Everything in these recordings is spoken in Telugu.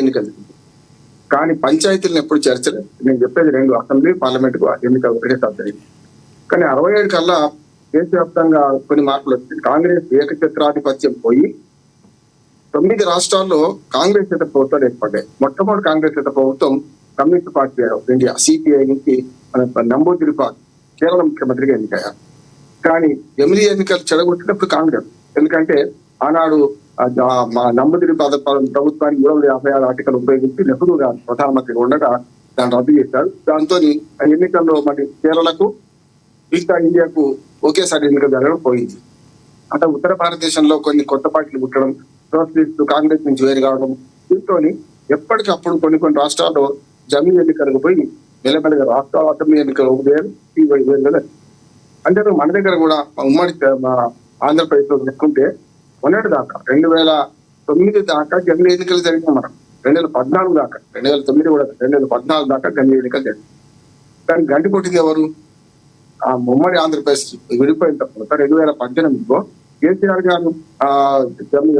ఎన్నికలు. కానీ పంచాయతీలను ఎప్పుడు చేర్చలేదు. నేను చెప్పేది 2 అసెంబ్లీ పార్లమెంట్ ఎన్నికలు ఒకటేసారి జరిగింది. కానీ 67 కల్లా దేశవ్యాప్తంగా కొన్ని మార్పులు వచ్చింది. కాంగ్రెస్ ఏకఛత్రాధిపత్యం పోయి 9 రాష్ట్రాల్లో కాంగ్రెస్ చేత ప్రభుత్వాలు ఏర్పడ్డాయి. మొట్టమొదటి కాంగ్రెస్ చేత ప్రభుత్వం communist party of India CPI నుంచి నంబూదిరిపా కేరళ ముఖ్యమంత్రిగా ఎన్నికయ్యారు. కానీ ఎమ్మెల్యే ఎన్నికలు చెడగొట్టినప్పుడు కాంగ్రెస్, ఎందుకంటే ఆనాడు నంబూదిరిపా ప్రభుత్వానికి 356 ఆర్టికల్ ఉపయోగించి నెహ్రూ గారు ప్రధానమంత్రిగా ఉండగా దాన్ని రద్దు చేశారు. దాంతో ఎన్నికల్లో మరి కేరళకు మిగతా ఇండియాకు ఒకేసారి ఎన్నికలు జరగడం పోయింది. అంటే ఉత్తర భారతదేశంలో కొన్ని కొత్త పార్టీలు పుట్టడం, సోషలిస్ట్ కాంగ్రెస్ నుంచి వేరు కావడం, దీంతో ఎప్పటికప్పుడు కొన్ని రాష్ట్రాల్లో జమీన్ ఎన్నికలకు పోయి మెల్లమెల్లగా రాష్ట్ర అసెంబ్లీ ఎన్నికలు 1,000 అంటే మన దగ్గర కూడా ఉమ్మడి ఆంధ్రప్రదేశ్ లో తీసుకుంటే మొన్నటి దాకా 2009 దాకా జమీన్ ఎన్నికలు జరిగినాయి. మనం 2014 దాకా, 2009 కూడా 2014 దాకా జమీన్ ఎన్నికలు జరిగింది. కానీ గంటి కొట్టింది ఎవరు? ఆ ఉమ్మడి ఆంధ్రప్రదేశ్ విడిపోయిన తర్వాత 2018లో కేసీఆర్ గారు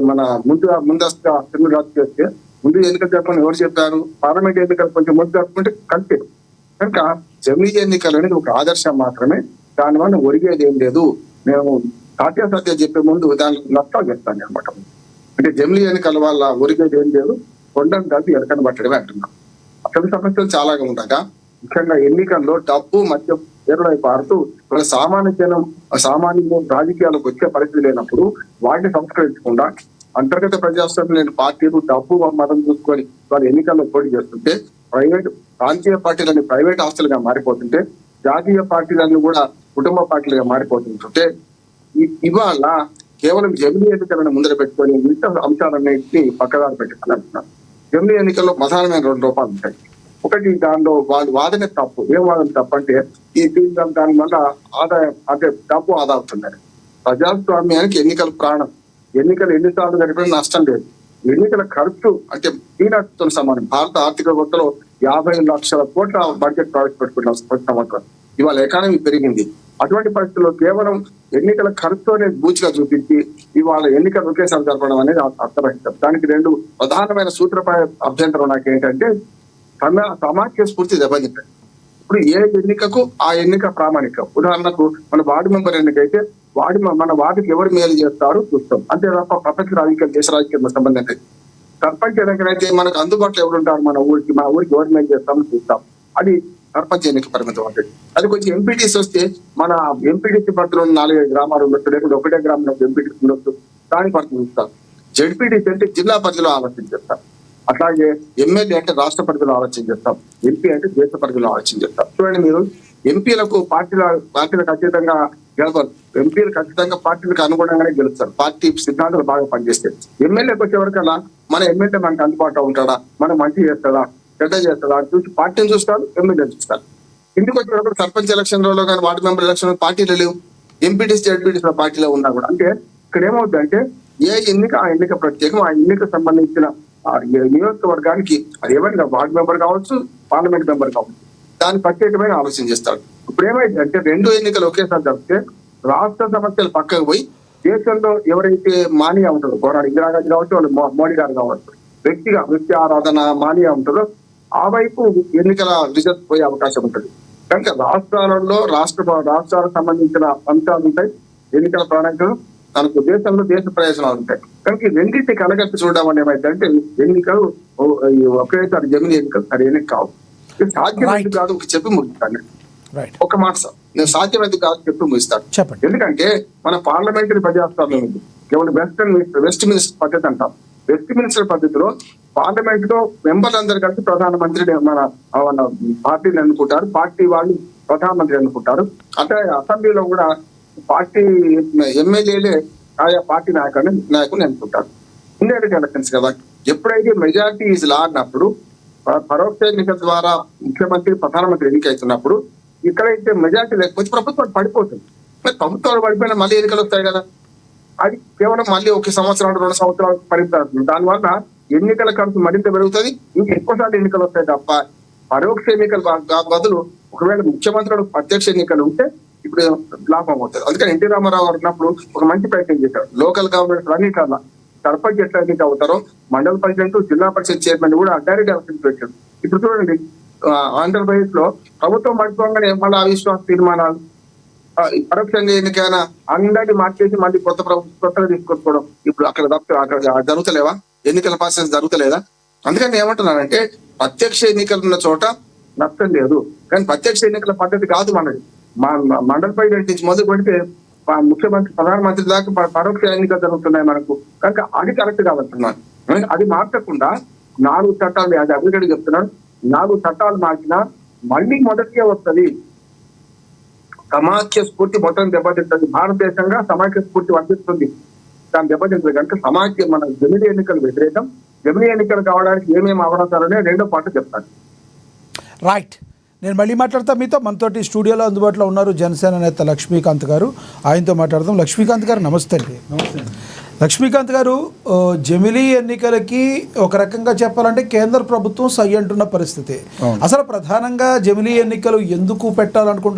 మన ముందస్తుగా అసెంబ్లీ రద్దు చేస్తే ముందు ఎన్నికలు జరపని ఎవరు చెప్పారు? పార్లమెంట్ ఎన్నికలు కొంచెం ముందు జరుపుకుంటే కలిపారు. కనుక జమిలీ ఎన్నికలు అనేది ఒక ఆదర్శం మాత్రమే, దానివల్ల ఒరిగేది ఏం లేదు. మేము సత్య చెప్పే ముందు దానికి నష్టాలు చెప్తాను అనమాట. అంటే జమిలీ ఎన్నికల వల్ల ఒరిగేది ఏం లేదు, కొండను కలిపి ఎడకని పట్టడమే అంటున్నాం. అసలు సమస్యలు చాలాగా ఉండగా ముఖ్యంగా ఎన్నికల్లో డబ్బు మధ్య ఏరులై పారుతూ వాళ్ళ సామాన్యులు రాజకీయాలకు వచ్చే పరిస్థితి లేనప్పుడు వాటిని సంస్కరించకుండా అంతర్గత ప్రజాస్వామ్యం లేని పార్టీలు డబ్బు మతం చూసుకొని వాళ్ళు ఎన్నికల్లో పోటీ చేస్తుంటే, ప్రాంతీయ పార్టీలని ప్రైవేట్ ఆస్తులుగా మారిపోతుంటే, జాతీయ పార్టీలన్నీ కూడా కుటుంబ పార్టీలుగా మారిపోతుంటే, ఇవాళ కేవలం జమిలీ ఎన్నికలను ముందర పెట్టుకొని మిగతా అంశాలన్నింటినీ పక్కదారి పెట్టుకున్నారు. జమిలీ ఎన్నికల్లో ప్రధానమైన 2 రూపాలు ఉంటాయి. ఒకటి, దానిలో వాళ్ళు వాదన తప్పు. ఏం వాదన తప్పు అంటే దాని వల్ల ఆదాయం అంటే డబ్బు ఆదా అవుతుందని. ప్రజాస్వామ్యానికి ఎన్నికల ప్రాణం. ఎన్నికలు ఎన్నిసార్లు జరిపినా నష్టం లేదు. ఎన్నికల ఖర్చు అంటే పీనట్తో సమానం. భారత ఆర్థిక వ్యవస్థలో 50 లక్షల కోట్ల బడ్జెట్ ప్రవేశపెట్టుకున్నాం ప్రతి సంవత్సరం. ఇవాళ ఎకానమీ పెరిగింది. అటువంటి పరిస్థితుల్లో కేవలం ఎన్నికల ఖర్చు అనేది బూచిగా చూపించి ఇవాళ ఎన్నికలు ఒకేసారి జరపడం అనేది అర్థమవుతుంది. దానికి 2 ప్రధానమైన సూత్రప్రాయ అభ్యంతరం నాకు ఏంటంటే, సమాఖ్య స్ఫూర్తి దెబ్బతింటాయి. ఇప్పుడు ఏ ఎన్నికకు ఆ ఎన్నిక ప్రామాణికం. ఉదాహరణకు మన వార్డు మెంబర్ ఎన్నికైతే మన వార్డుకి ఎవరు మేలు చేస్తారో చూస్తాం, అంతే తప్ప ప్రపంచ రాజకీయం దేశ రాజకీయం సంబంధం లేదు. సర్పంచ్ ఎన్నికైతే మనకు అందుబాటులో ఎవరు ఉంటారు, మన ఊరికి ఎవరు మేలు చేస్తామని చూస్తాం. అది సర్పంచ్ ఎన్నిక పరిమితం అంటే. అది కొంచెం ఎంపీటీసీ వస్తే మన ఎంపీటీసీ పరిధిలో 4-5 గ్రామాలు ఉండొచ్చు, లేకుంటే ఒకటే గ్రామంలో ఎంపీటీసీ ఉండొచ్చు, దాని పరిధి చూస్తాం. జడ్పీటీసీ అంటే జిల్లా పరిధిలో ఆలోచన చేస్తాం. అట్లాగే ఎమ్మెల్యే అంటే రాష్ట్ర పరిధిలో ఆలోచన చేస్తాం, ఎంపీ అంటే దేశ పరిధిలో ఆలోచన చేస్తాం. చూడండి, మీరు ఎంపీలకు పార్టీలకు అతీతంగా గెలవరు. ఎంపీలు ఖచ్చితంగా పార్టీలకు అనుగుణంగానే గెలుస్తారు, పార్టీ సిద్ధాంతాలు బాగా పనిచేస్తాయి. ఎమ్మెల్యేకి వచ్చేవరకల్లా మన ఎమ్మెల్యే మనకు అందుబాటులో ఉంటాడా, మనం మంచి చేస్తాడా, చెడ్డ చేస్తాడా అని చూసి పార్టీని చూస్తారు, ఎమ్మెల్యేని చూస్తారు. ఇంటికి వచ్చేవరకు సర్పంచ్ ఎలక్షన్ లో కానీ వార్డు మెంబర్ ఎలక్షన్ పార్టీలు లేవు, ఎంపీటీసీ జడ్పీటీసీ పార్టీలో ఉన్నా కూడా. అంటే ఇక్కడ ఏమవుతుందంటే ఏ ఎన్నిక ఆ ఎన్నిక ప్రత్యేకం, ఆ ఎన్నిక సంబంధించిన నియోజకవర్గానికి అది ఏమైనా వార్డు మెంబర్ కావచ్చు, పార్లమెంట్ మెంబర్ కావచ్చు, దాన్ని ప్రత్యేకమైన ఆలోచన చేస్తాడు. ఇప్పుడు ఏమైంది అంటే 2 ఎన్నికలు ఒకేసారి జరిపితే రాష్ట్ర సమస్యలు పక్కకు పోయి దేశంలో ఎవరైతే మానియా ఉంటారో, కోరాడు ఇందిరాగాంధీ కావచ్చు, వాళ్ళు మోడీ గారు కావచ్చు, వ్యక్తి ఆరాధన మానియా ఉంటుందో ఆ వైపు ఎన్నికల రిజల్ట్ పోయే అవకాశం ఉంటుంది. కనుక రాష్ట్రాలకు సంబంధించిన అంశాలు ఉంటాయి, ఎన్నికల ప్రణాళికలు తనకు దేశంలో దేశ ప్రయోజనాలు ఉంటాయి. కనుక ఈ రెండింటిని కలగట్టి చూడడం అని ఏమైందంటే ఎన్నికలు ఒకేసారి జమిలీ ఎన్నికలు సరైన కావు. సాధ్యం కాదు చెప్పి ముగిస్తాను. ఒక మాట సార్, నేను సాధ్యమైంది కాదు చెప్పి ముగిస్తాను. ఎందుకంటే మన పార్లమెంటరీ ప్రజాస్వామ్యం ఉంది, కేవలం వెస్ట్ మినిస్టర్ పద్ధతి అంటాం. వెస్ట్ మినిస్టర్ పద్ధతిలో పార్లమెంట్ లో మెంబర్లందరూ కలిసి ప్రధానమంత్రిని మన పార్టీని ఎన్నుకుంటారు, పార్టీ వాళ్ళు ప్రధానమంత్రి ఎన్నుకుంటారు. అంటే అసెంబ్లీలో కూడా పార్టీ ఎమ్మెల్యేలే ఆయా పార్టీ నాయకుని ఎన్నుకుంటారు. ఇండైరెక్ట్ ఎలక్షన్స్ కదా. ఎప్పుడైతే మెజారిటీ ఈజ్ లా అన్నప్పుడు, పరోక్ష ఎన్నికల ద్వారా ముఖ్యమంత్రి ప్రధానమంత్రి ఎన్నిక అవుతున్నప్పుడు, ఇక్కడైతే మెజారిటీ లేకపోతే ప్రభుత్వం పడిపోతుంది. ప్రభుత్వాలు పడిపోయినా మళ్ళీ ఎన్నికలు వస్తాయి కదా. అది కేవలం మళ్ళీ 1 సంవత్సరం 2 సంవత్సరాలు పరిమితం. దానివల్ల ఎన్నికల ఖర్చు మరింత పెరుగుతుంది, ఇంకా ఎక్కువసార్లు ఎన్నికలు వస్తాయి తప్ప పరోక్ష ఎన్నికలు బదులు ఒకవేళ ముఖ్యమంత్రులకు ప్రత్యక్ష ఎన్నికలు ఉంటే ఇప్పుడు లాభం అవుతుంది. అందుకని ఎన్టీ రామారావు గారు ఉన్నప్పుడు ఒక మంచి ప్రయత్నం చేశారు. లోకల్ గవర్నమెంట్స్ అన్నిట్లా సర్పంచ్ ఎట్లా ఎన్నిక అవుతారో మండల ప్రెసిడెంట్, జిల్లా పరిషత్ చైర్మన్ కూడా డైరెక్ట్ ఎలక్షన్ పెట్టారు. ఇప్పుడు చూడండి, ఆంధ్రప్రదేశ్ లో ప్రభుత్వం పడిపోగానే మళ్ళీ అవిశ్వాస తీర్మానాలు, పరోక్షంగా ఎన్నికైనా అందరినీ మార్చేసి మళ్ళీ కొత్తగా తీసుకొచ్చుకోవడం. ఇప్పుడు అక్కడ తప్ప అక్కడ జరుగుతలేవా? ఎన్నికల ప్రాసెస్ జరుగుతలేదా? అందుకని ఏమంటున్నానంటే, ప్రత్యక్ష ఎన్నికలు ఉన్న చోట నష్టం లేదు, కానీ ప్రత్యక్ష ఎన్నికల పద్ధతి కాదు మనది. మండల ప్రెసిడెంట్ నుంచి మొదలు పెడితే ముఖ్యమంత్రి, ప్రధానమంత్రి దాకా పరోక్ష ఎన్నికలు జరుగుతున్నాయి మనకు. కనుక అది కరెక్ట్ కాబట్టున్నాను. అది మార్చకుండా 4 చట్టాలు, అది అభివృద్ధి చెప్తున్నాను, 4 చట్టాలు మార్చినా మళ్ళీ మొదటికే వస్తుంది. సమాఖ్య స్ఫూర్తి మొత్తం దెబ్బతింటుంది. భారతదేశంగా సమాఖ్య స్ఫూర్తి వర్తిస్తుంది, దాన్ని దెబ్బతింటుంది. కనుక సమాఖ్య మన జమిలీ ఎన్నికలు వ్యతిరేకం. జమిలీ ఎన్నికలు కావడానికి ఏమేమి అవరోధాలనే రెండో పాట చెప్తాను. రైట్, నేను మళ్ళీ మాట్లాడతా మీతో. మనతోటి స్టూడియోలో అందుబాటులో ఉన్నారు జనసేన నేత లక్ష్మీకాంత్ గారు, ఆయనతో మాట్లాడదాం. లక్ష్మీకాంత్ గారు నమస్తే అండి. లక్ష్మీకాంత్ గారు, జమిలీ ఎన్నికలకి ఒక రకంగా చెప్పాలంటే కేంద్ర ప్రభుత్వం సై అంటున్న పరిస్థితి. అసలు ప్రధానంగా జమిలీ ఎన్నికలు ఎందుకు పెట్టాలనుకుంటున్నారు?